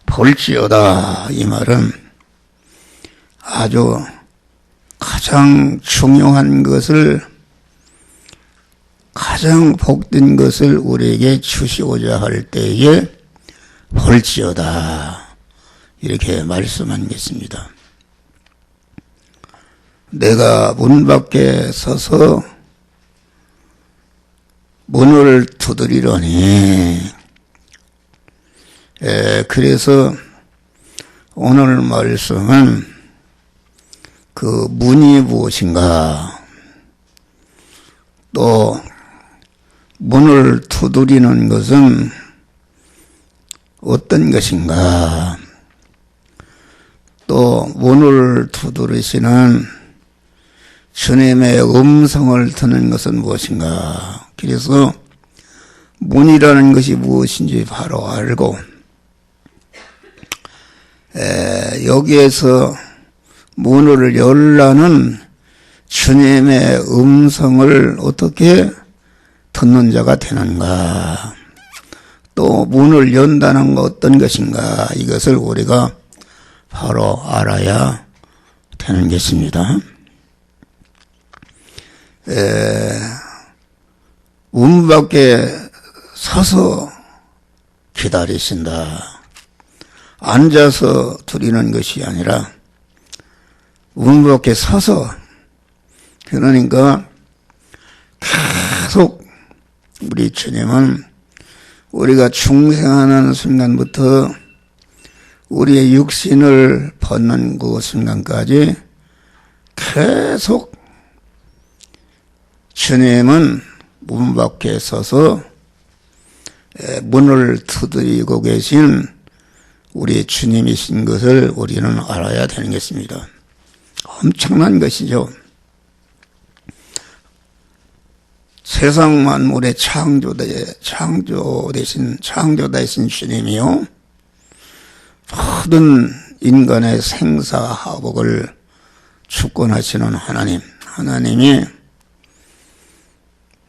볼지어다 이 말은 아주 가장 중요한 것을, 가장 복된 것을 우리에게 주시고자 할 때에 볼지어다 이렇게 말씀한 것입니다. 내가 문 밖에 서서 문을 두드리려니, 그래서 오늘 말씀은 그 문이 무엇인가, 또 문을 두드리는 것은 어떤 것인가, 또 문을 두드리시는 주님의 음성을 듣는 것은 무엇인가. 그래서 문이라는 것이 무엇인지 바로 알고, 여기에서 문을 열라는 주님의 음성을 어떻게 듣는 자가 되는가, 또 문을 연다는 것 어떤 것인가, 이것을 우리가 바로 알아야 되는 것입니다. 문 밖에 서서 기다리신다. 앉아서 드리는 것이 아니라 문 밖에 서서, 그러니까 계속 우리 주님은 우리가 중생하는 순간부터 우리의 육신을 벗는 그 순간까지 계속 주님은 문 밖에 서서 문을 두드리고 계신 우리 주님이신 것을 우리는 알아야 되는 것입니다. 엄청난 것이죠. 세상 만물의 창조되신 주님이요, 모든 인간의 생사화복을 주권하시는 하나님이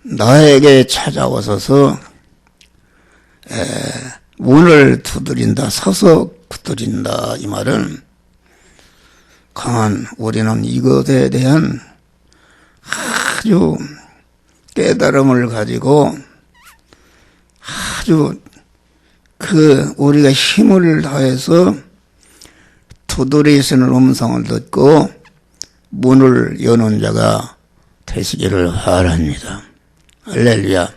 나에게 찾아오셔서 문을 두드린다, 서서 두드린다, 이 말은 강한, 우리는 이것에 대한 아주 깨달음을 가지고 아주 우리가 힘을 다해서 두드리시는 음성을 듣고 문을 여는 자가 되시기를 바랍니다. 할렐루야.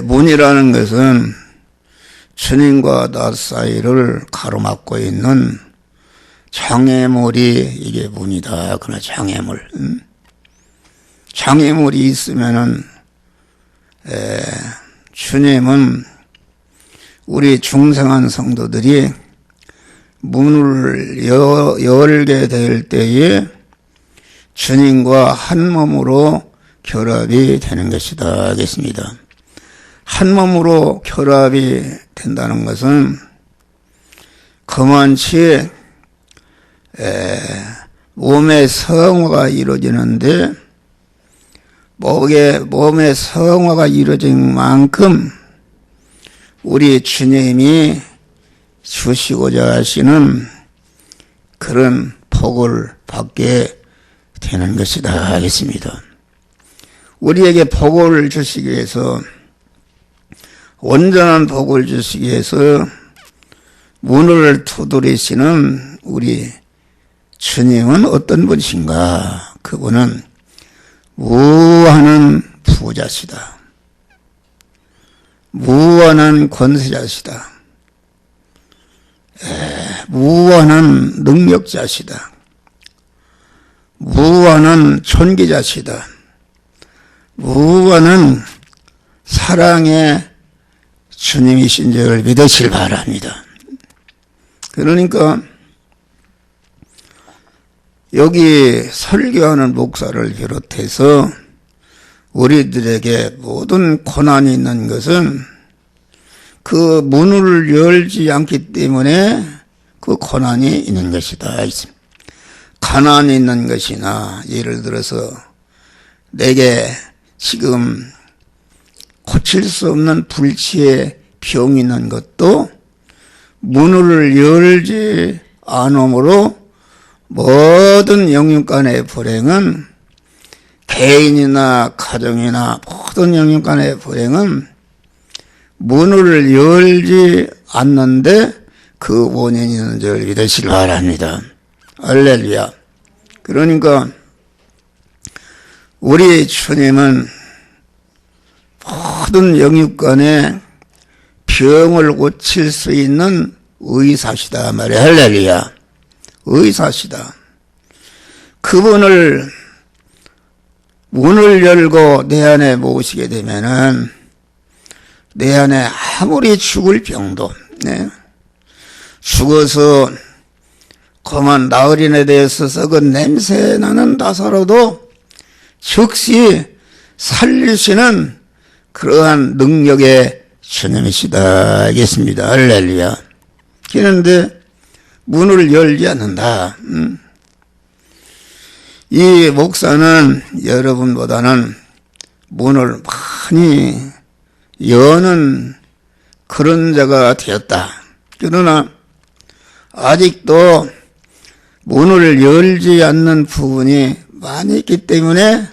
문이라는 것은 주님과 나 사이를 가로막고 있는 장애물이 이게 문이다. 그러나 장애물이 있으면은 주님은 우리 중생한 성도들이 문을 열게 될 때에 주님과 한 몸으로 결합이 되는 것이다 하겠습니다. 한 몸으로 결합이 된다는 것은 그만치 몸의 성화가 이루어지는데, 몸의 성화가 이루어진 만큼 우리 주님이 주시고자 하시는 그런 복을 받게 되는 것이다 하겠습니다. 우리에게 복을 주시기 위해서, 온전한 복을 주시기 위해서 문을 두드리시는 우리 주님은 어떤 분이신가? 그분은 무한한 부자시다. 무한한 권세자시다. 무한한 능력자시다. 무한한 존귀자시다. 무한한 사랑의 주님이신 줄을 믿으시길 바랍니다. 그러니까 여기 설교하는 목사를 비롯해서 우리들에게 모든 고난이 있는 것은 그 문을 열지 않기 때문에 그 고난이 있는 것이다. 가난이 있는 것이나, 예를 들어서 내게 지금 고칠 수 없는 불치의 병이 있는 것도 문을 열지 않으므로 모든 영육간의 불행은 개인이나 가정이나 모든 영육간의 불행은 문을 열지 않는데 그 원인이 있는 줄 믿으시기 바랍니다. 할렐루야. 그러니까 우리 주님은 모든 영육간의 병을 고칠 수 있는 의사시다 말이야. 할렐루야. 의사시다. 그분을 문을 열고 내 안에 모시게 되면은 내 안에 아무리 죽을 병도 죽어서 그만 나흘이나 되어서 썩은 냄새 나는 나사로도 즉시 살리시는 그러한 능력의 주님이시다 하겠습니다. 할렐루야. 그런데 문을 열지 않는다. 이 목사는 여러분보다는 문을 많이 여는 그런 자가 되었다. 그러나 아직도 문을 열지 않는 부분이 많이 있기 때문에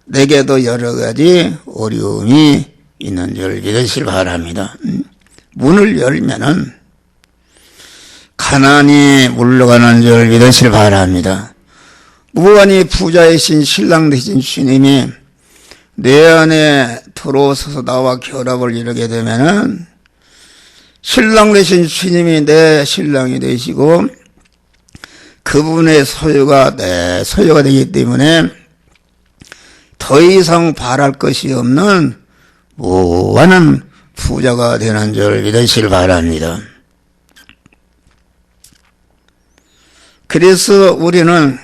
내게도 여러 가지 어려움이 있는 줄 믿으시기 바랍니다. 문을 열면은 가난이 물러가는 줄 믿으시기 바랍니다. 무한히 부자이신 신랑 되신 주님이 내 안에 들어오셔서 나와 결합을 이루게 되면은 신랑 되신 주님이 내 신랑이 되시고 그분의 소유가 내 소유가 되기 때문에 더 이상 바랄 것이 없는 무한한 부자가 되는 줄 믿으시길 바랍니다. 그래서 우리는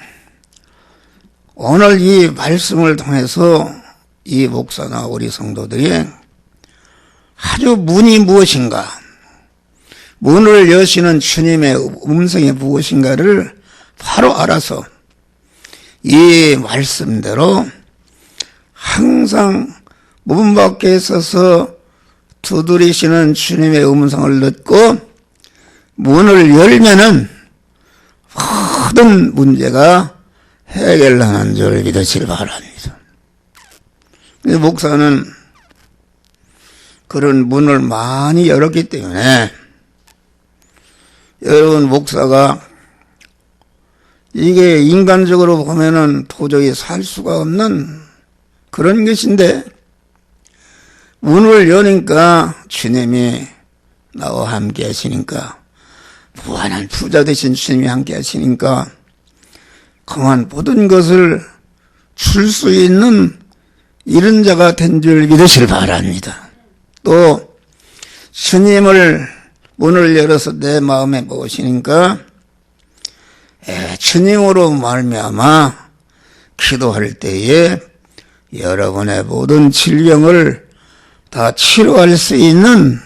오늘 이 말씀을 통해서 이 목사나 우리 성도들이 아주 문이 무엇인가, 문을 여시는 주님의 음성이 무엇인가를 바로 알아서 이 말씀대로 항상 문 밖에 서서 두드리시는 주님의 음성을 듣고 문을 열면은 모든 문제가 해결하는 줄 믿으시길 바랍니다. 목사는 그런 문을 많이 열었기 때문에 여러분, 목사가 이게 인간적으로 보면은 도저히 살 수가 없는 그런 것인데 문을 여니까 주님이 나와 함께 하시니까, 무한한 부자 되신 주님이 함께 하시니까 그만 모든 것을 줄 수 있는 이런 자가 된 줄 믿으시길 바랍니다. 또 주님을 문을 열어서 내 마음에 모시니까 주님으로 말미암아 기도할 때에 여러분의 모든 질병을 다 치료할 수 있는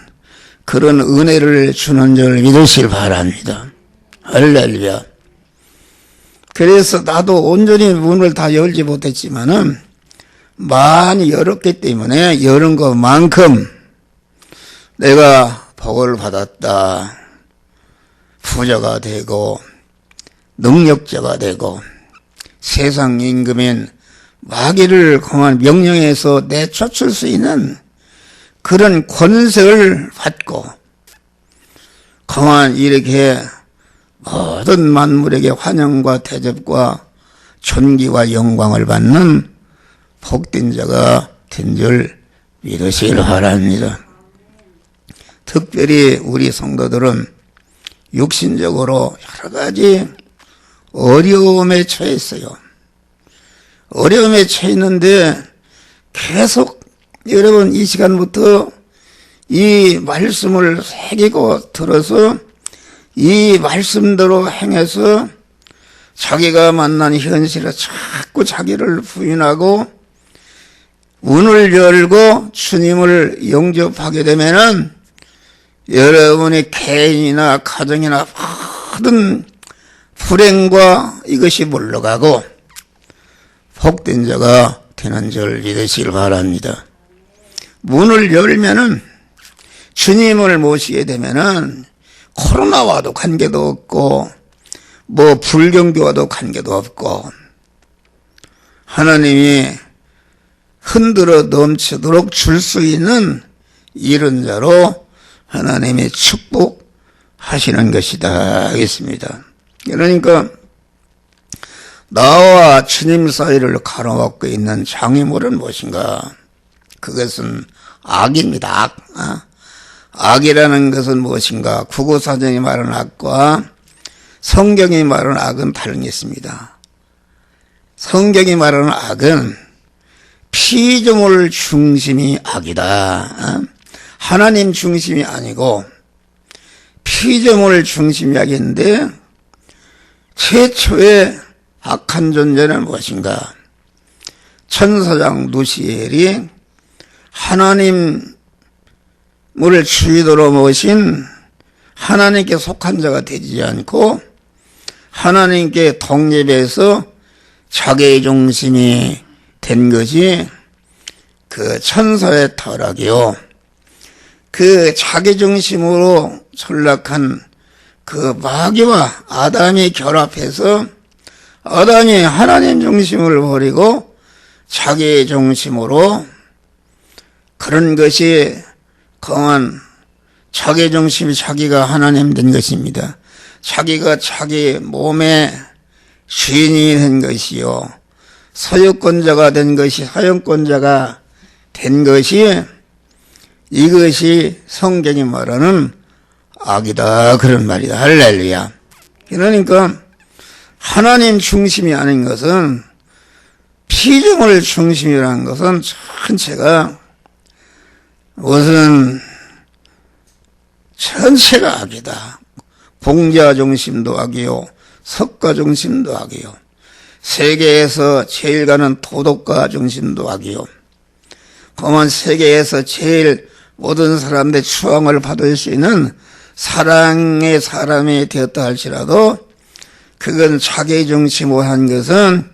그런 은혜를 주는 줄 믿으시길 바랍니다. 할렐루야. 그래서 나도 온전히 문을 다 열지 못했지만은 많이 열었기 때문에 열은 것만큼 내가 복을 받았다, 부자가 되고 능력자가 되고 세상 임금인 마귀를 그만 명령해서 내쫓을 수 있는 그런 권세를 받고 그만 이렇게 모든 만물에게 환영과 대접과 존귀와 영광을 받는 복된 자가 된 줄 믿으시길 바랍니다. 특별히 우리 성도들은 육신적으로 여러 가지 어려움에 처했어요. 어려움에 처했는데 계속 여러분 이 시간부터 이 말씀을 새기고 들어서 이 말씀대로 행해서 자기가 만난 현실에 자꾸 자기를 부인하고 문을 열고 주님을 영접하게 되면은 여러분의 개인이나 가정이나 모든 불행과 이것이 물러가고 복된 자가 되는 줄 믿으시길 바랍니다. 문을 열면은 주님을 모시게 되면은 코로나와도 관계도 없고 뭐 불경기와도 관계도 없고 하나님이 흔들어 넘치도록 줄 수 있는 이런 자로 하나님이 축복하시는 것이다 하겠습니다. 그러니까 나와 주님 사이를 가로막고 있는 장애물은 무엇인가? 그것은 악입니다. 악. 악이라는 것은 무엇인가? 국어사전이 말하는 악과 성경이 말하는 악은 다른 게 있습니다. 성경이 말하는 악은 피조물 중심이 악이다. 하나님 중심이 아니고 피조물 중심이 악인데 최초의 악한 존재는 무엇인가? 천사장 누시엘이 하나님을 주인으로 모신 하나님께 속한 자가 되지 않고 하나님께 독립해서 자기 중심이 된 것이 그 천사의 타락이요. 그 자기 중심으로 전락한 그 마귀와 아담이 결합해서 아담이 하나님 중심을 버리고 자기 중심으로 그런 것이 강한 자기 중심이 자기가 하나님 된 것입니다. 자기가 자기 몸의 주인이 된 것이요. 소유권자가 된 것이 사용권자가 된 것이 이것이 성경이 말하는 악이다 그런 말이다. 할렐루야. 그러니까 하나님 중심이 아닌 것은 피조물 중심이라는 것은 전체가 무슨 전체가 악이다. 공자 중심도 악이요. 석가 중심도 악이요. 세계에서 제일 가는 도덕가 중심도 악이요. 그만 세계에서 제일 모든 사람들의 추앙을 받을 수 있는 사랑의 사람이 되었다 할지라도 그건 자기 중심으로 한 것은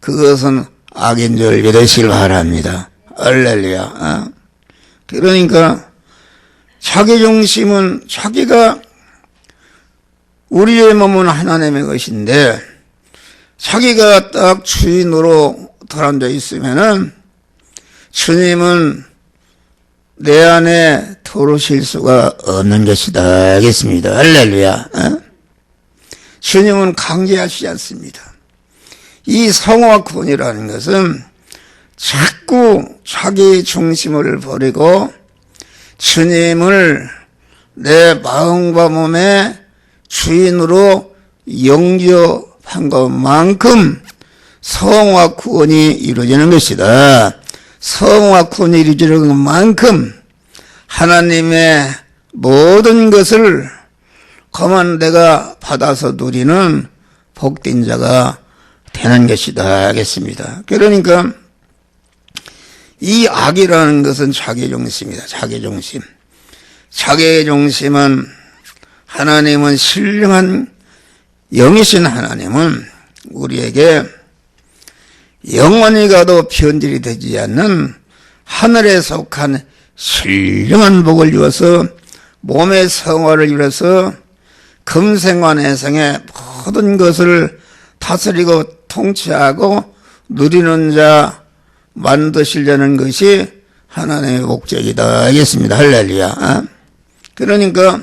그것은 악인 줄 믿으시길 바랍니다. 할렐루야. 그러니까 자기 중심은 자기가 우리의 몸은 하나님의 것인데 자기가 딱 주인으로 들어앉아 있으면은 주님은 내 안에 들어오실 수가 없는 것이다 하겠습니다. 할렐루야. 주님은 강제하시지 않습니다. 이 성화 구원이라는 것은 자꾸 자기 중심을 버리고 주님을 내 마음과 몸의 주인으로 영접한 것만큼 성화 구원이 이루어지는 것이다. 성화 구원이 이루어지는 것만큼 하나님의 모든 것을 그만 내가 받아서 누리는 복된 자가 되는 것이다 하겠습니다. 그러니까 이 악이라는 것은 자기 중심이다. 자기 중심. 자기 중심은 하나님은 신령한 영이신 하나님은 우리에게 영원히 가도 변질이 되지 않는 하늘에 속한 신령한 복을 주어서 몸의 성화를 이뤄서 금생과 내생의 모든 것을 다스리고 통치하고 누리는 자 만드시려는 것이 하나님의 목적이다 하겠습니다. 할렐루야. 그러니까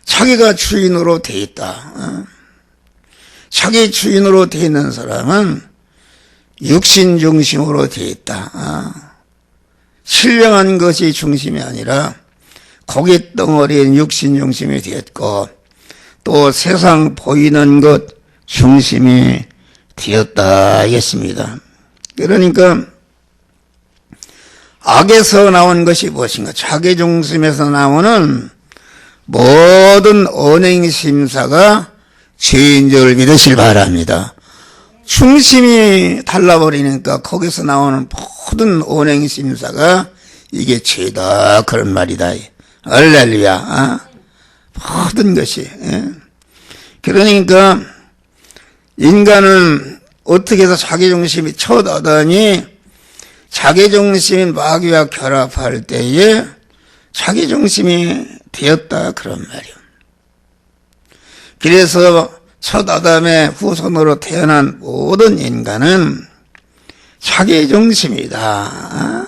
자기가 주인으로 돼 있다. 자기 주인으로 돼 있는 사람은 육신 중심으로 돼 있다. 신령한 것이 중심이 아니라 고깃 덩어리인 육신 중심이 되었고 또 세상 보이는 것 중심이 되었다 하겠습니다. 그러니까 악에서 나온 것이 무엇인가? 자기 중심에서 나오는 모든 언행심사가 죄인 줄 믿으실 바랍니다. 중심이 달라버리니까 거기서 나오는 모든 언행심사가 이게 죄다 그런 말이다. 할렐루야. 모든 것이. 그러니까 인간은 어떻게 해서 자기 중심이 첫 아담이 자기중심이 마귀와 결합할 때에 자기중심이 되었다 그런 말이요. 그래서 첫 아담의 후손으로 태어난 모든 인간은 자기중심이다.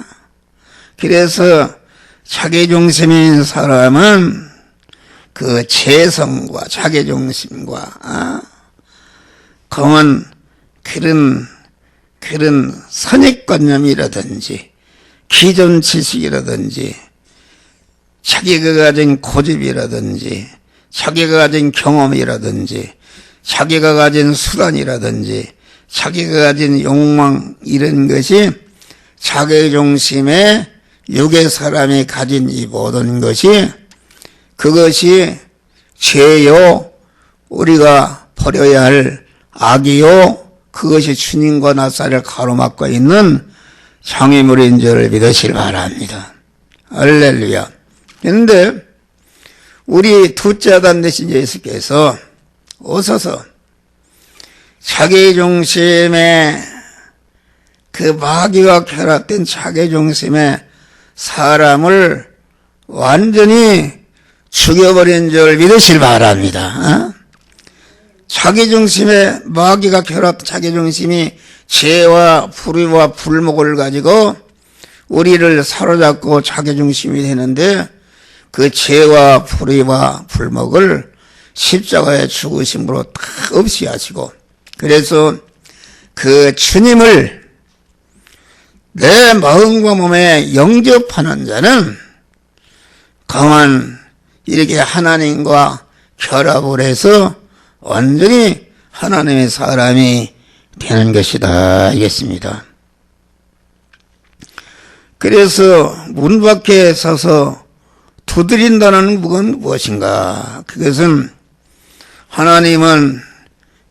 그래서 자기중심인 사람은 그 재성과 자기중심과 그런 선입관념이라든지 기존 지식이라든지 자기가 가진 고집이라든지 자기가 가진 경험이라든지 자기가 가진 수단이라든지 자기가 가진 욕망 이런 것이 자기중심의 육의 사람이 가진 이 모든 것이 그것이 죄요 우리가 버려야 할 악이요 그것이 주님과 나사를 가로막고 있는 장애물인 줄 믿으시기 바랍니다. 할렐루야. 그런데 우리 둘째 아담 되신 예수께서 오셔서 자기중심의 그 마귀와 결합된 자기중심의 사람을 완전히 죽여버린 줄 믿으시기 바랍니다. 자기중심의 마귀가 결합된 자기중심이 죄와 불의와 불목을 가지고 우리를 사로잡고 자기중심이 되는데 그 죄와 불의와 불목을 십자가의 죽으심으로 다 없이 하시고 그래서 그 주님을 내 마음과 몸에 영접하는 자는 강한 이렇게 하나님과 결합을 해서 완전히 하나님의 사람이 되는 것이다 이겠습니다. 그래서 문 밖에 서서 두드린다는 건 무엇인가? 그것은 하나님은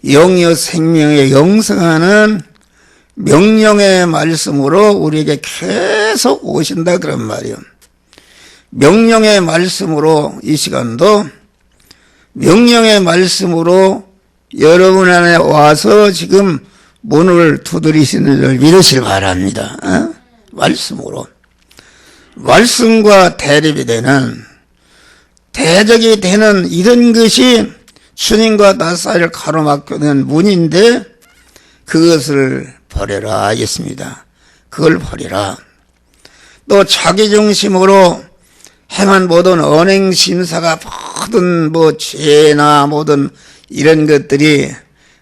영이요 생명에 영성하는 명령의 말씀으로 우리에게 계속 오신다 그런 말이요. 명령의 말씀으로 이 시간도 명령의 말씀으로 여러분 안에 와서 지금 문을 두드리시는 줄 믿으시길 바랍니다. 말씀으로. 말씀과 대립이 되는 대적이 되는 이런 것이 주님과 나 사이를 가로막는 문인데 그것을 버려라 하겠습니다. 그걸 버리라. 또 자기중심으로 행한 모든 언행심사가 모든 죄나 모든 이런 것들이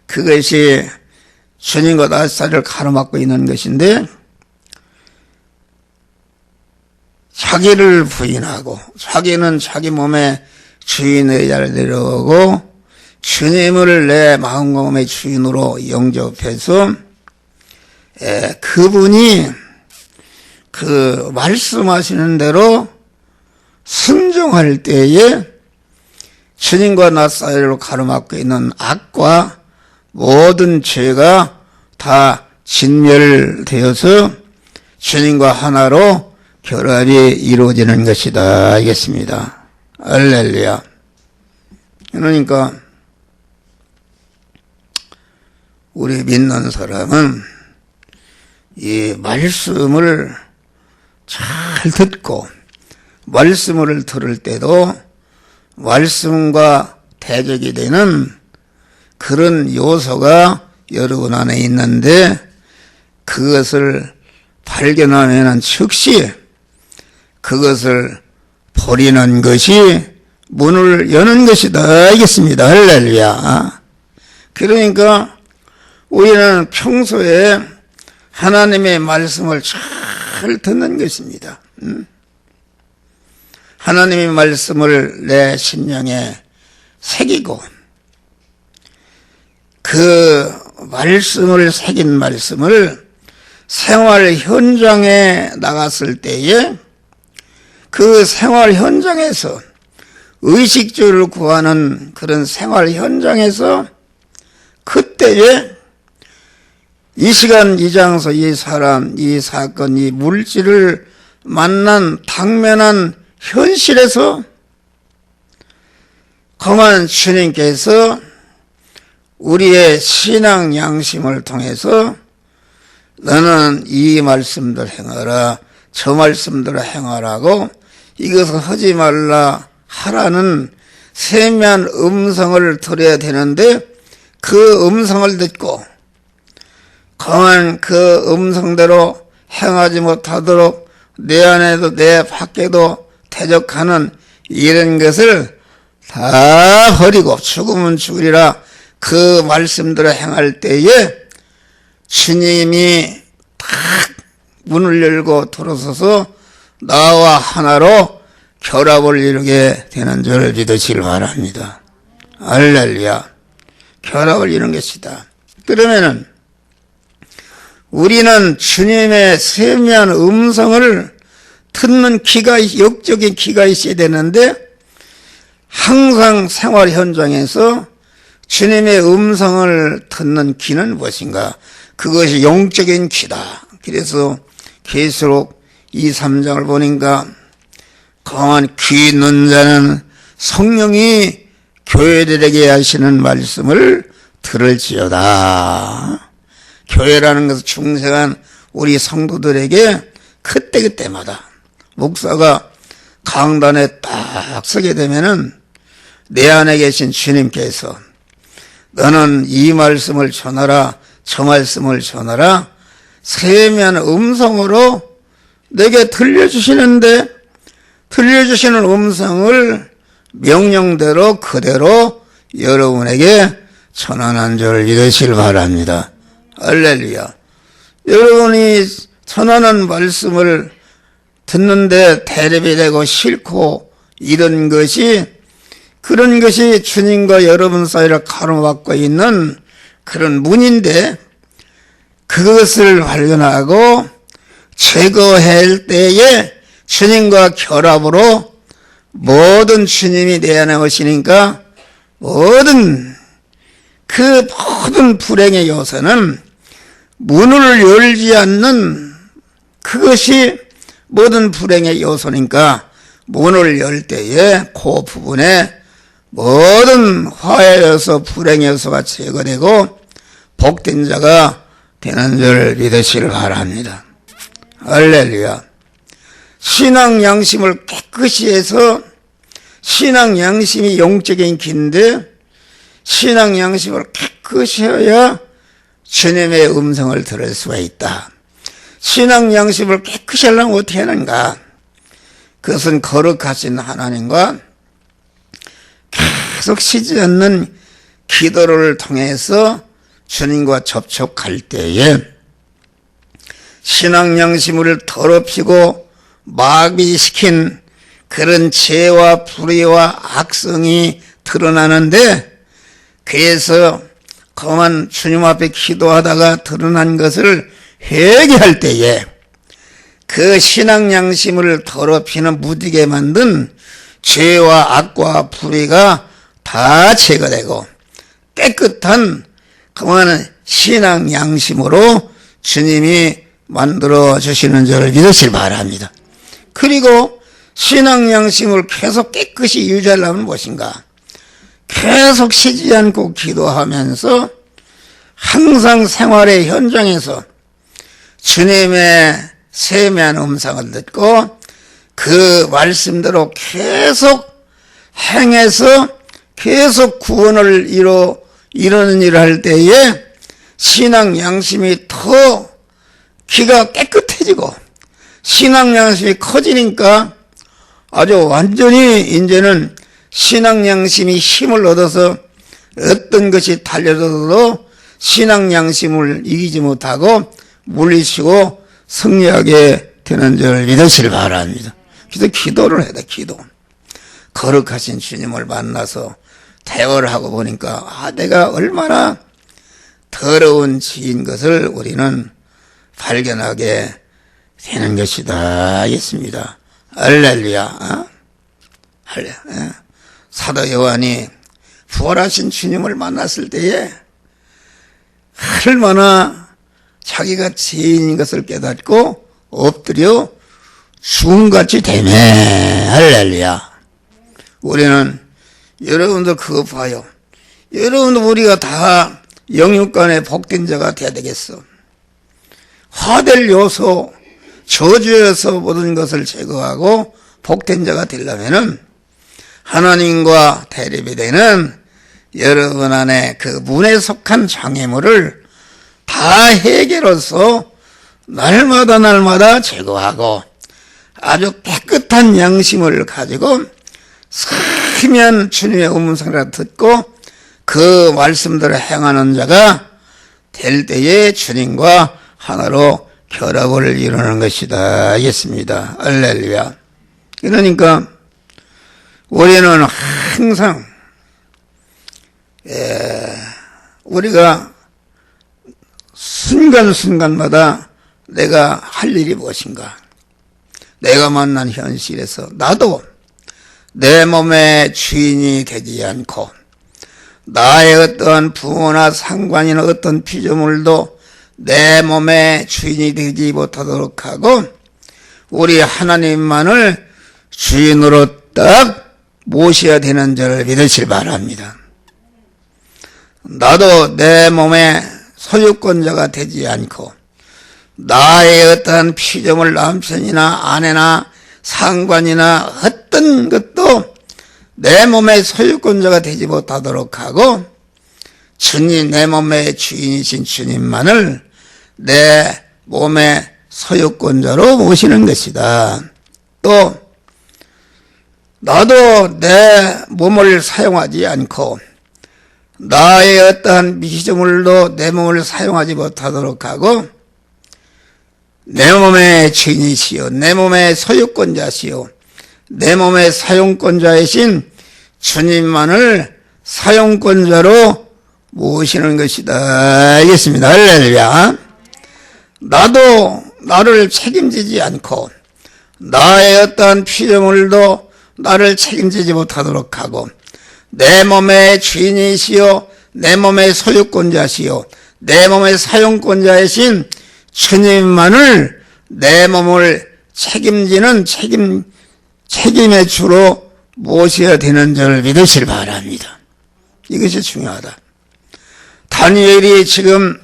그것이 주님과 나 사이를 가로막고 있는 것인데 자기를 부인하고 자기는 자기 몸의 주인의 자를 내려오고 주님을 내 마음과 몸의 주인으로 영접해서 그분이 그 말씀하시는 대로 순종할 때에 주님과 나 사이를 가로막고 있는 악과 모든 죄가 다 진멸되어서 주님과 하나로 결합이 이루어지는 것이다 알겠습니다. 할렐루야. 그러니까 우리 믿는 사람은 이 말씀을 잘 듣고 말씀을 들을 때도 말씀과 대적이 되는 그런 요소가 여러분 안에 있는데 그것을 발견하면 즉시 그것을 버리는 것이 문을 여는 것이다 알겠습니다. 할렐루야. 그러니까 우리는 평소에 하나님의 말씀을 잘 듣는 것입니다. 하나님의 말씀을 내 심령에 새기고 그 말씀을 새긴 말씀을 생활 현장에 나갔을 때에 그 생활 현장에서 의식주를 구하는 그런 생활 현장에서 그때에 이 시간, 이 장소, 이 사람, 이 사건, 이 물질을 만난 당면한 현실에서 거만 주님께서 우리의 신앙 양심을 통해서 너는 이 말씀들 행하라, 저 말씀대로 행하라고 이것을 하지 말라 하라는 세미한 음성을 들어야 되는데 그 음성을 듣고 강한 그 음성대로 행하지 못하도록 내 안에도 내 밖에도 대적하는 이런 것을 다 버리고 죽으면 죽으리라 그 말씀대로 행할 때에 주님이 딱 문을 열고 들어서서 나와 하나로 결합을 이루게 되는 줄 믿으시길 바랍니다. 할렐루야. 결합을 이룬 것이다. 그러면은 우리는 주님의 세미한 음성을 듣는 귀가, 영적인 귀가 있어야 되는데 항상 생활 현장에서 주님의 음성을 듣는 귀는 무엇인가? 그것이 영적인 귀다. 그래서 계시록 2, 3장을 보니까 강한 귀 있는 자는 성령이 교회들에게 하시는 말씀을 들을지어다. 교회라는 것은 중생한 우리 성도들에게 그때그때마다 목사가 강단에 딱 서게 되면은 내 안에 계신 주님께서 너는 이 말씀을 전하라, 저 말씀을 전하라 세미한 음성으로 내게 들려주시는데 들려주시는 음성을 명령대로 그대로 여러분에게 전하는 줄 믿으시길 바랍니다. 할렐루야. 여러분이 전하는 말씀을 듣는데 대립이 되고 싫고 이런 것이 그런 것이 주님과 여러분 사이를 가로막고 있는 그런 문인데 그것을 발견하고 제거할 때에 주님과 결합으로 모든 주님이 내 안에 오시니까 모든 불행의 요소는 문을 열지 않는 그것이 모든 불행의 요소니까 문을 열 때에 그 부분에 모든 화의 요소, 불행의 요소가 제거되고 복된 자가 되는 줄 믿으시길 바랍니다. 할렐루야. 신앙 양심을 깨끗이 해서 신앙 양심이 영적인 길인데 신앙 양심을 깨끗이 해야 주님의 음성을 들을 수가 있다. 신앙 양심을 깨끗이 하려면 어떻게 하는가? 그것은 거룩하신 하나님과 계속 쉬지 않는 기도를 통해서 주님과 접촉할 때에 신앙 양심을 더럽히고 마비시킨 그런 죄와 불의와 악성이 드러나는데 그래서 그만 주님 앞에 기도하다가 드러난 것을 회개할 때에 그 신앙 양심을 더럽히는 무디게 만든 죄와 악과 불의가 다 제거되고 깨끗한 그만한 신앙 양심으로 주님이 만들어 주시는 줄 믿으시길 바랍니다. 그리고 신앙 양심을 계속 깨끗이 유지하려면 무엇인가? 계속 쉬지 않고 기도하면서 항상 생활의 현장에서 주님의 세미한 음성을 듣고 그 말씀대로 계속 행해서 계속 구원을 이루는 일을 할 때에 신앙 양심이 더 귀가 깨끗해지고 신앙 양심이 커지니까 아주 완전히 이제는 신앙 양심이 힘을 얻어서 어떤 것이 달려들어도 신앙 양심을 이기지 못하고 물리치고 승리하게 되는 줄 믿으시길 바랍니다. 그래서 기도를 해야 돼. 기도. 거룩하신 주님을 만나서 대화를 하고 보니까 내가 얼마나 더러운 지인 것을 우리는 발견하게 되는 것이다 하겠습니다. 할렐루야. 할렐루야. 사도 요한이 부활하신 주님을 만났을 때에 얼마나 자기가 죄인인 것을 깨닫고 엎드려 죽음같이 되네. 할렐루야. 우리는 여러분도 그거 봐요. 여러분도 우리가 다 영육간의 복된 자가 돼야 되겠어. 화될 요소, 저주에서 모든 것을 제거하고 복된 자가 되려면은 하나님과 대립이 되는 여러분 안에 그 문에 속한 장애물을 다 해결해서 날마다 제거하고 아주 깨끗한 양심을 가지고 서면 주님의 음성을 듣고 그 말씀대로 행하는 자가 될 때에 주님과 하나로 결합을 이루는 것이다 하겠습니다. 할렐루야. 그러니까 우리는 항상 우리가 순간순간마다 내가 할 일이 무엇인가, 내가 만난 현실에서 나도 내 몸의 주인이 되지 않고 나의 어떠한 부모나 상관이나 어떤 피조물도 내 몸의 주인이 되지 못하도록 하고 우리 하나님만을 주인으로 딱 모셔야 되는 줄을 믿으실 바랍니다. 나도 내 몸의 소유권자가 되지 않고 나의 어떠한 피조물 남편이나 아내나 상관이나 어떤 것도 내 몸의 소유권자가 되지 못하도록 하고 주님, 내 몸의 주인이신 주님만을 내 몸의 소유권자로 모시는 것이다. 또 나도 내 몸을 사용하지 않고 나의 어떠한 피조물도 내 몸을 사용하지 못하도록 하고 내 몸의 주인이시요 내 몸의 소유권자시요 내 몸의 사용권자이신 주님만을 사용권자로 모시는 것이다. 알겠습니다. 할렐루야. 나도 나를 책임지지 않고 나의 어떠한 피조물도 나를 책임지지 못하도록 하고 내 몸의 주인이시요 내 몸의 소유권자시요 내 몸의 사용권자이신 주님만을 내 몸을 책임지는 책임의 주로 모셔야 되는 줄 믿으실 바랍니다. 이것이 중요하다. 다니엘이 지금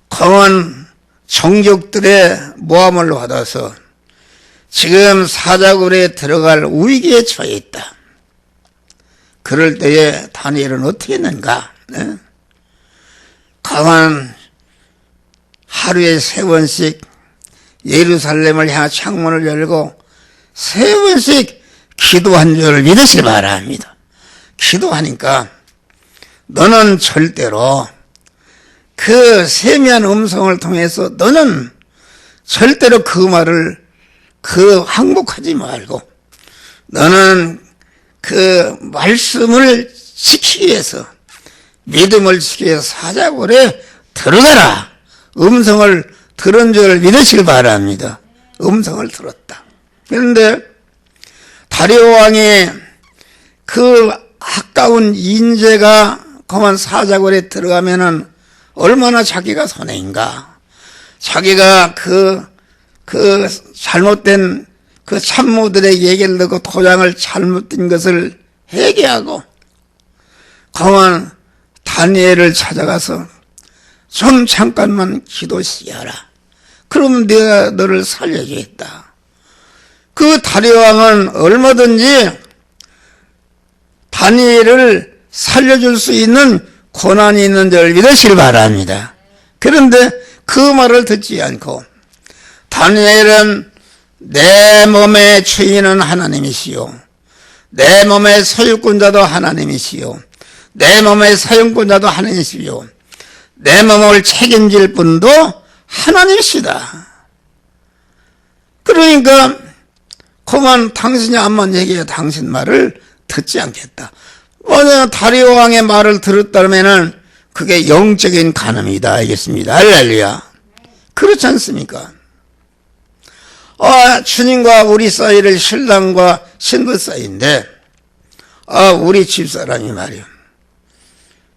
강한 정적들의 모함을 받아서 지금 사자굴에 들어갈 위기에 처해 있다. 그럴 때에 다니엘은 어떻게 했는가? 네? 강한 하루에 3번씩 예루살렘을 향해 창문을 열고 3번씩 기도한 줄을 믿으시기 바랍니다. 기도하니까 너는 절대로 그 세미한 음성을 통해서 너는 절대로 그 말을 항복하지 말고 너는 그 말씀을 지키기 위해서 믿음을 지키기 위해서 사자굴에 들어가라. 음성을 들은 줄 믿으시길 바랍니다. 음성을 들었다. 그런데 다리오 왕이 그 아까운 인재가 그만 사자굴에 들어가면은 얼마나 자기가 손해인가. 자기가 그 잘못된 그 참모들의 얘기를 듣고 도장을 잘못된 것을 회개하고 그만 다니엘을 찾아가서 좀 잠깐만 기도 시켜라. 그러면 내가 너를 살려주겠다. 그 다리오 왕은 얼마든지 다니엘을 살려줄 수 있는 권한이 있는 줄 믿으시길 바랍니다. 그런데 그 말을 듣지 않고 다니엘은 내 몸의 주인은 하나님이시요 내 몸의 소유권자도 하나님이시요 내 몸의 사용권자도 하나님이시요 내 몸을 책임질 분도 하나님이시다. 그러니까 그만 당신이 암만 얘기해 당신 말을 듣지 않겠다. 만약 다리오 왕의 말을 들었다면은 그게 영적인 간음이다. 알겠습니다. 할렐루야. 그렇지 않습니까? 주님과 우리 사이를 신랑과 신부 사이인데 우리 집사람이 말이요.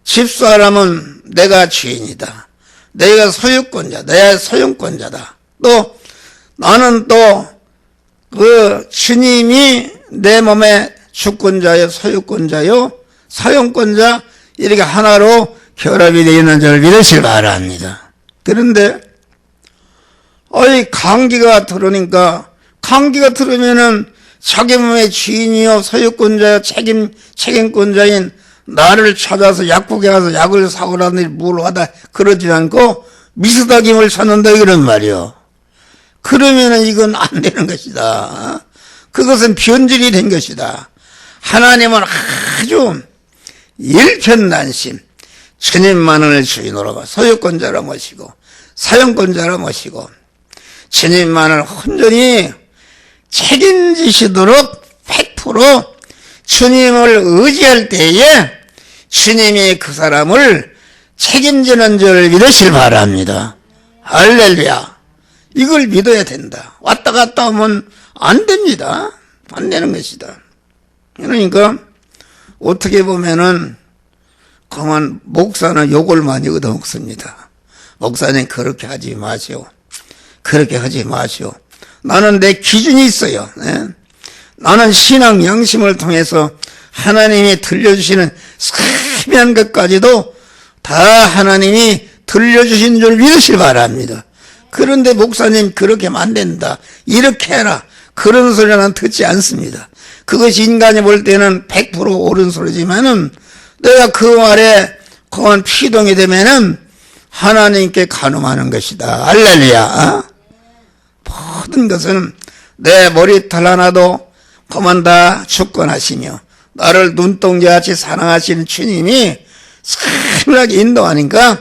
집사람은 내가 주인이다. 내가 소유권자, 내가 소유권자다. 또 나는 또 그 주님이 내 몸의 주권자요, 소유권자요, 사용권자 이렇게 하나로 결합이 되어 있는 줄 믿으시길 바랍니다. 그런데 어이, 감기가 들으면은 자기 몸의 주인이요, 소유권자요, 책임권자인 나를 찾아서 약국에 가서 약을 사오라니 뭘 하다 그러지 않고 미스닥임을 찾는다 이런 말이요. 그러면은 이건 안 되는 것이다. 그것은 변질이 된 것이다. 하나님은 아주 일편단심, 주님만을 주인으로 소유권자로 모시고 사용권자로 모시고 주님만을 온전히 책임지시도록 100% 주님을 의지할 때에 주님이 그 사람을 책임지는 줄 믿으실 바랍니다. 할렐루야. 이걸 믿어야 된다. 왔다 갔다 하면 안 됩니다. 안 되는 것이다. 그러니까 어떻게 보면은 그만 목사는 욕을 많이 얻어먹습니다. 목사님 그렇게 하지 마시오. 그렇게 하지 마시오. 나는 내 기준이 있어요. 네? 나는 신앙 양심을 통해서 하나님이 들려주시는 세미한 것까지도 다 하나님이 들려주신 줄 믿으실 바랍니다. 그런데 목사님 그렇게 하면 안 된다. 이렇게 해라. 그런 소리는 듣지 않습니다. 그것이 인간이 볼 때는 100% 옳은 소리지만은 내가 그 말에 그만 피동이 되면은 하나님께 간음하는 것이다. 할렐루야. 모든 것은 내 머리털 하나도 그만 다 주권하시며 나를 눈동자같이 사랑하시는 주님이 세밀하게 인도하니까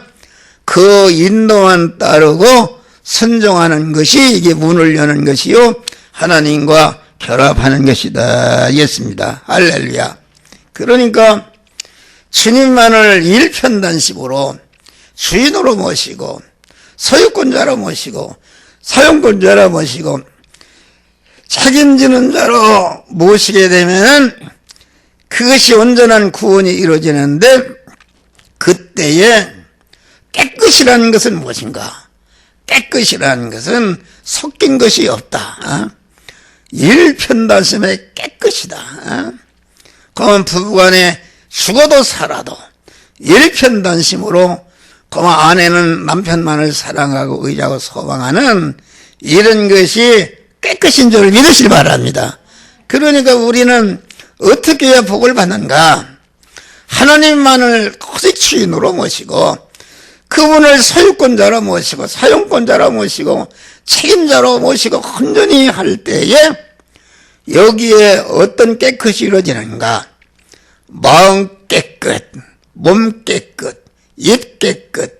그 인도만 따르고 순종하는 것이 이게 문을 여는 것이요 하나님과 결합하는 것이다 였습니다. 할렐루야. 그러니까 주님만을 일편단심으로 주인으로 모시고 소유권자로 모시고 사용권자로 모시고 책임지는 자로 모시게 되면 그것이 온전한 구원이 이루어지는데 그때에 깨끗이라는 것은 무엇인가? 깨끗이라는 것은 섞인 것이 없다. 일편단심의 깨끗이다. 그러면 부부간에 죽어도 살아도 일편단심으로 그만 아내는 남편만을 사랑하고 의지하고 소망하는 이런 것이 깨끗인 줄 믿으시기 바랍니다. 그러니까 우리는 어떻게 해야 복을 받는가? 하나님만을 오직 주인으로 모시고 그분을 소유권자로 모시고 사용권자로 모시고 책임자로 모시고 온전히 할 때에 여기에 어떤 깨끗이 이루어지는가? 마음 깨끗, 몸 깨끗, 입 깨끗,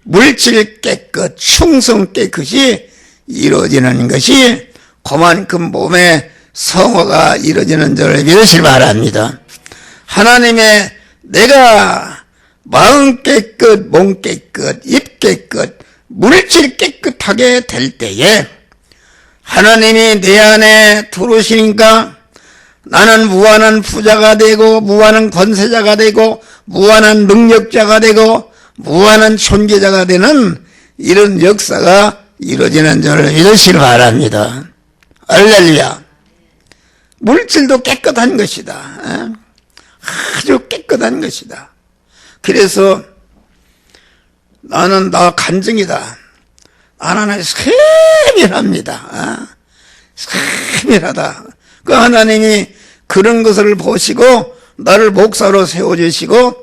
물질 깨끗, 충성 깨끗이 이루어지는 것이 그만큼 몸의 성화가 이루어지는 줄 믿으실 바랍니다. 하나님의 내가 마음 깨끗, 몸 깨끗, 입 깨끗, 물질 깨끗하게 될 때에 하나님이 내 안에 들어오시니까 나는 무한한 부자가 되고 무한한 권세자가 되고 무한한 능력자가 되고 무한한 존귀자가 되는 이런 역사가 이루어지는 줄 믿으시기 바랍니다. 할렐루야. 물질도 깨끗한 것이다. 아주 깨끗한 것이다. 그래서 나는 나 간증이다. 나는 세밀합니다. 세밀하다. 그 하나님이 그런 것을 보시고 나를 목사로 세워주시고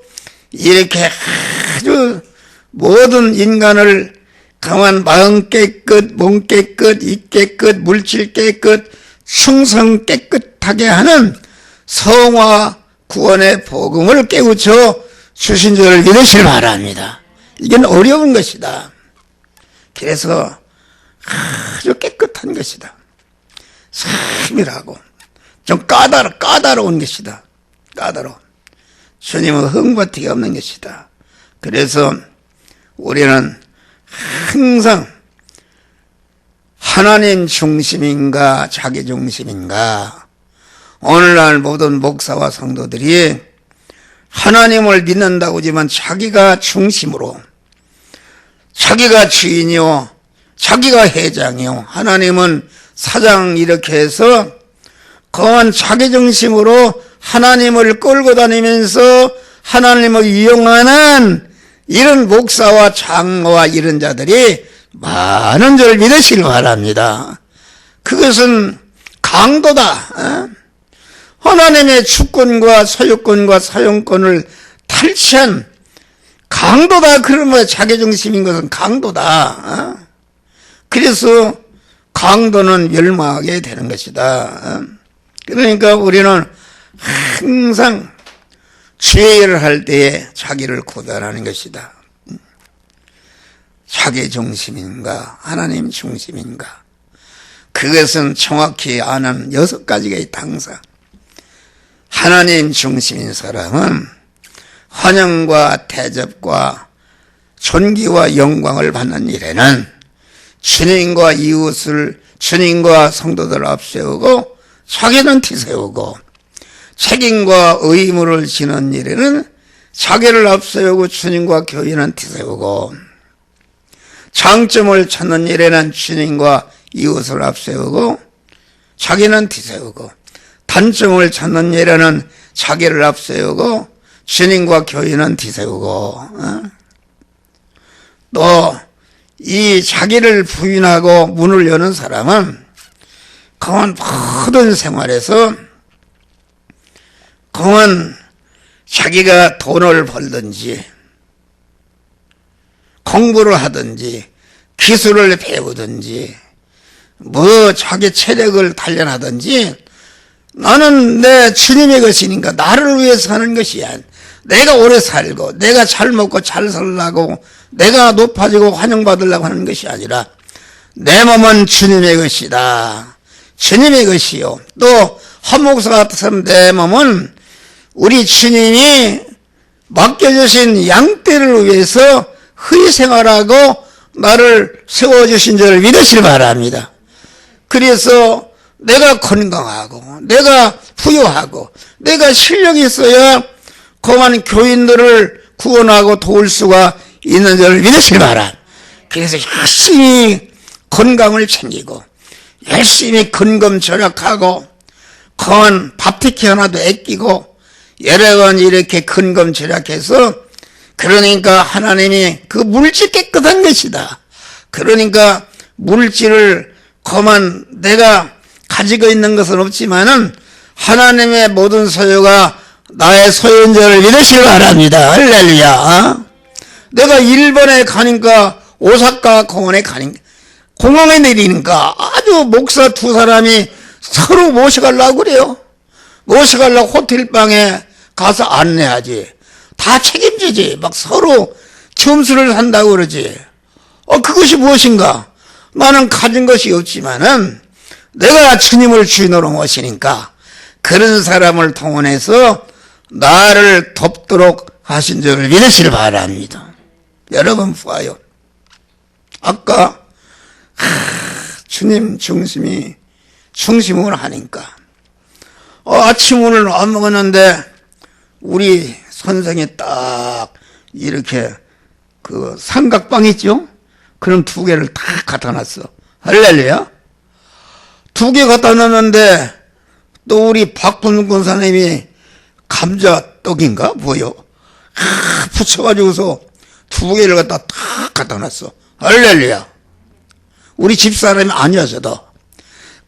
이렇게 아주 모든 인간을 강한 마음 깨끗, 몸 깨끗, 입 깨끗, 물질 깨끗, 충성 깨끗하게 하는 성화 구원의 복음을 깨우쳐 주신 줄을 믿으시기 바랍니다. 이건 어려운 것이다. 그래서 아주 깨끗한 것이다. 세밀하고 좀 까다로운 것이다. 까다로운. 주님은 흥버티기 없는 것이다. 그래서 우리는 항상 하나님 중심인가 자기 중심인가? 오늘날 모든 목사와 성도들이 하나님을 믿는다고 하지만 자기가 중심으로 자기가 주인이요 자기가 회장이요 하나님은 사장 이렇게 해서 거한 자기 중심으로 하나님을 끌고 다니면서 하나님을 이용하는 이런 목사와 장로와 이런 자들이 많은 줄 믿으시길 바랍니다. 그것은 강도다. 하나님의 주권과 소유권과 사용권을 탈취한 강도다. 그러면 자기중심인 것은 강도다. 그래서 강도는 멸망하게 되는 것이다. 그러니까 우리는 항상 죄를 할 때에 자기를 구별하는 것이다. 자기 중심인가 하나님 중심인가, 그것은 정확히 아는 6가지가 있다. 항상 하나님 중심인 사람은 환영과 대접과 존귀와 영광을 받는 일에는 주님과 이웃을, 주님과 성도들을 앞세우고 자기는 뒤세우고, 책임과 의무를 지는 일에는 자기를 앞세우고 주님과 교인은 뒤세우고, 장점을 찾는 일에는 주님과 이웃을 앞세우고 자기는 뒤세우고, 단점을 찾는 일에는 자기를 앞세우고 주님과 교인은 뒤세우고, 또 이 자기를 부인하고 문을 여는 사람은 그만 모든 생활에서 그만 자기가 돈을 벌든지 공부를 하든지 기술을 배우든지 뭐 자기 체력을 단련하든지 나는 내 주님의 것이니까 나를 위해서 하는 것이야. 내가 오래 살고 내가 잘 먹고 잘 살라고 내가 높아지고 환영받으려고 하는 것이 아니라 내 몸은 주님의 것이다. 주님의 것이요. 또 한 목사 같은 내 몸은 우리 주님이 맡겨주신 양떼를 위해서 희생하라고 나를 세워주신 줄을 믿으시기 바랍니다. 그래서 내가 건강하고 내가 부유하고 내가 실력이 있어야 그만 교인들을 구원하고 도울 수가 있는 줄을 믿으시기 바랍니다. 그래서 열심히 건강을 챙기고 열심히 근검 절약하고 그만 밥티키 하나도 아끼고 여러 번 이렇게 근검 절약해서, 그러니까 하나님이 그 물질 깨끗한 것이다. 그러니까 물질을 그만 내가 가지고 있는 것은 없지만은 하나님의 모든 소유가 나의 소유인 줄을 믿으시기 바랍니다. 할렐루야. 내가 일본에 가니까 오사카 공항에 가니까 공항에 내리니까 아주 목사 두 사람이 서로 모셔가려고 그래요. 모셔가려고 호텔방에 가서 안내하지. 다 책임지지. 막 서로 점수를 산다고 그러지. 그것이 무엇인가? 나는 가진 것이 없지만은 내가 주님을 주인으로 모시니까 그런 사람을 동원해서 나를 돕도록 하신 줄을 믿으시길 바랍니다. 여러분 보아요. 아까 주님 중심으로 하니까 아침 오늘 안 먹었는데 우리 선생이 딱 이렇게 그 삼각빵 있죠? 그럼 2개를 딱 갖다 놨어. 할렐루야. 2개 갖다 놨는데 또 우리 박분군 권사님이 감자떡인가 뭐요? 붙여가지고서 2개를 갖다 놨어. 할렐루야. 우리 집사람이 아니어서도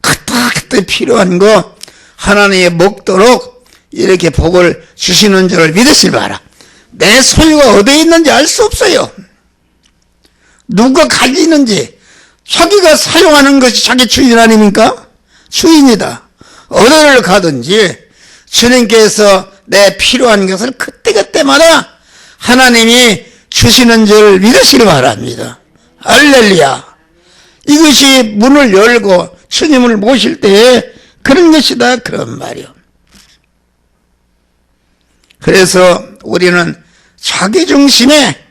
그때 필요한 거 하나님이 먹도록 이렇게 복을 주시는 줄을 믿으시기 바라. 내 소유가 어디에 있는지 알 수 없어요. 누가 가지는지. 자기가 사용하는 것이 자기 주인 아닙니까? 주인이다. 어디를 가든지 주님께서 내 필요한 것을 그때그때마다 하나님이 주시는 줄 믿으시기 바랍니다. 할렐루야. 이것이 문을 열고 주님을 모실 때에 그런 것이다, 그런 말이요. 그래서 우리는 자기중심의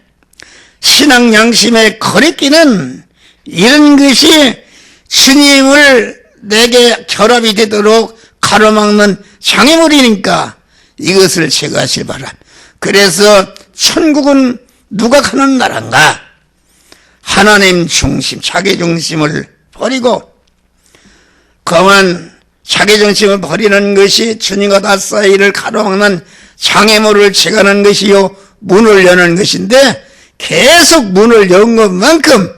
신앙 양심에 거리끼는 이런 것이 주님을 내게 결합이 되도록 가로막는 장애물이니까 이것을 제거하시기 바랍니다. 그래서 천국은 누가 가는 나라인가? 하나님 중심, 자기 중심을 버리고 그만 자기 중심을 버리는 것이 주님과 다 사이를 가로막는 장애물을 제거하는 것이요 문을 여는 것인데, 계속 문을 연 것만큼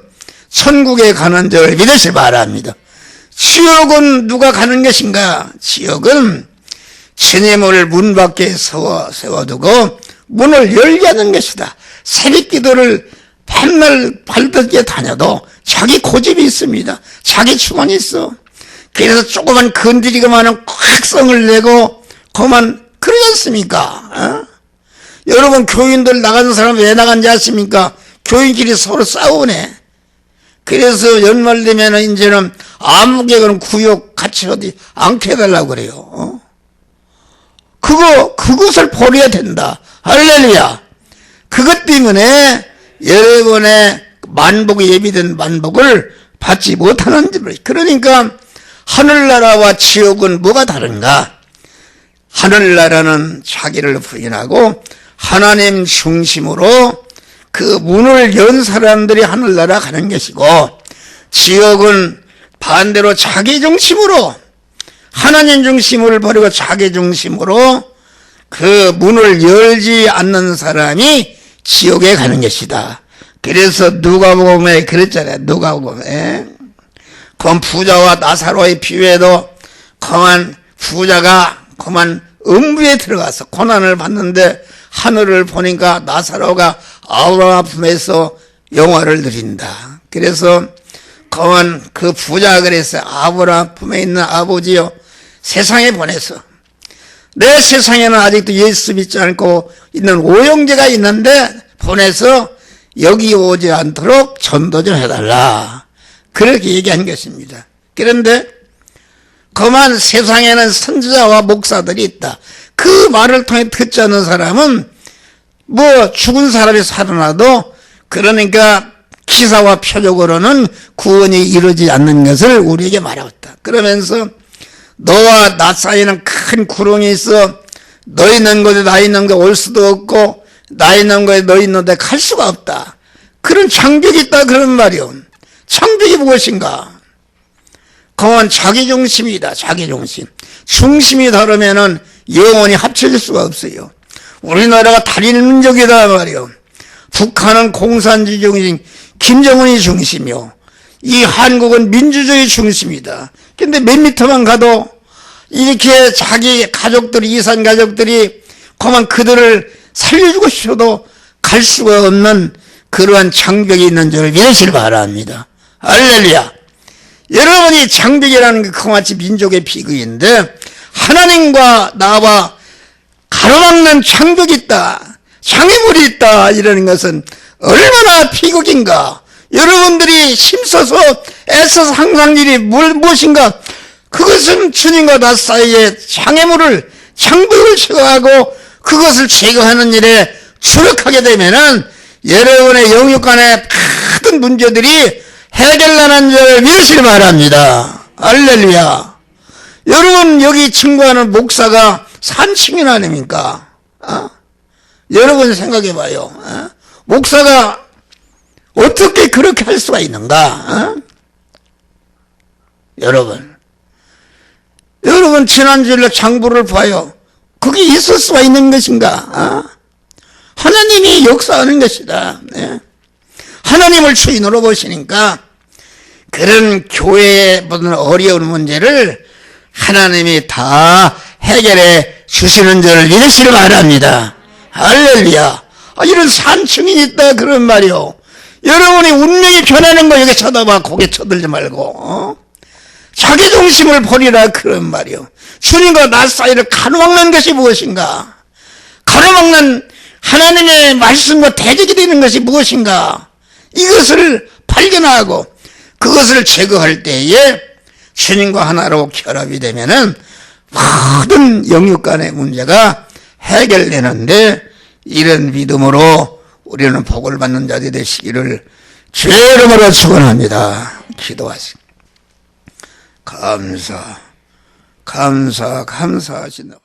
천국에 가는 줄 믿으시기 바랍니다. 지옥은 누가 가는 것인가? 지옥은 주님을 문 밖에 세워두고 문을 열게 하는 것이다. 새벽 기도를 밤날 발벗게 다녀도 자기 고집이 있습니다. 자기 주관이 있어. 그래서 조그만 건드리기만 하면 콱 성을 내고 그만 그러지 않습니까? 여러분 교인들 나가는 사람 왜 나간지 아십니까? 교인끼리 서로 싸우네. 그래서 연말 되면 이제는 아무 개그는 구역 같이 어디 않게 해달라고 그래요. 그것을 버려야 된다. 할렐루야. 그것 때문에 여러분의 만복이 예비된 만복을 받지 못하는 줄. 그러니까 하늘나라와 지옥은 뭐가 다른가? 하늘나라는 자기를 부인하고 하나님 중심으로 그 문을 연 사람들이 하늘나라 가는 것이고, 지옥은 반대로 자기 중심으로 하나님 중심을 버리고 자기 중심으로 그 문을 열지 않는 사람이 지옥에 가는 것이다. 그래서 누가복음에 그랬잖아요. 누가복음에 그만 부자와 나사로의 비유에도 그만 부자가 그만 음부에 들어가서 고난을 받는데 하늘을 보니까 나사로가 아브라함 품에서 영화를 누린다. 그래서 그만 그 부자가 그랬어요. 아브라함 품에 있는 아버지여, 세상에 보내서 내 세상에는 아직도 예수 믿지 않고 있는 오형제가 있는데 보내서 여기 오지 않도록 전도 좀 해달라. 그렇게 얘기한 것입니다. 그런데 그만 세상에는 선지자와 목사들이 있다. 그 말을 통해 듣지 않는 사람은 뭐 죽은 사람이 살아나도 그러니까 기사와 표적으로는 구원이 이루어지지 않는 것을 우리에게 말하고 있다. 그러면서 너와 나 사이에는 큰 구렁이 있어. 너 있는 곳에 나 있는 곳에 올 수도 없고 나 있는 곳에 너 있는 데 갈 수가 없다. 그런 장벽이 있다 그런 말이요. 장벽이 무엇인가? 그건 자기중심이다. 자기중심. 중심이 다르면은 영원히 합쳐질 수가 없어요. 우리나라가 단일민족이다 말이요. 북한은 공산주의 중심, 김정은이 중심이요. 이 한국은 민주주의 중심이다. 근데 몇 미터만 가도 이렇게 자기 가족들이, 이산 가족들이 그만 그들을 살려주고 싶어도 갈 수가 없는 그러한 장벽이 있는 줄 믿으시길 바랍니다. 할렐루야. 여러분이 장벽이라는 게 그마치 민족의 비극인데 하나님과 나와 가로막는 장벽이 있다, 장애물이 있다, 이러는 것은 얼마나 비극인가. 여러분들이 힘써서 애써서 항상 일이 무엇인가? 그것은 주님과 나 사이에 장애물을, 장벽을 제거하고 그것을 제거하는 일에 주력하게 되면은 여러분의 영육간의 모든 문제들이 해결나는 줄 믿으시기 바랍니다. 할렐루야. 여러분 여기 증거하는 목사가 산증인 아닙니까? 여러분 생각해 봐요. 목사가 어떻게 그렇게 할 수가 있는가? 여러분 지난주일날 장부를 봐요. 그게 있을 수가 있는 것인가? 하나님이 역사하는 것이다. 하나님을 주인으로 보시니까 그런 교회에 보는 어려운 문제를 하나님이 다 해결해 주시는 줄 믿으시길 바랍니다. 할렐루야. 이런 산증인이 있다 그런 말이요. 여러분이 운명이 변하는 거 여기 쳐다봐. 고개 쳐들지 말고 자기 중심을 버리라 그런 말이요. 주님과 나 사이를 가로막는 것이 무엇인가? 가로막는 하나님의 말씀과 대적이 되는 것이 무엇인가? 이것을 발견하고 그것을 제거할 때에 주님과 하나로 결합이 되면은 모든 영육 간의 문제가 해결되는데, 이런 믿음으로 우리는 복을 받는 자들이 되시기를 주의 이름으로 축원합니다. 기도하시고 감사하시나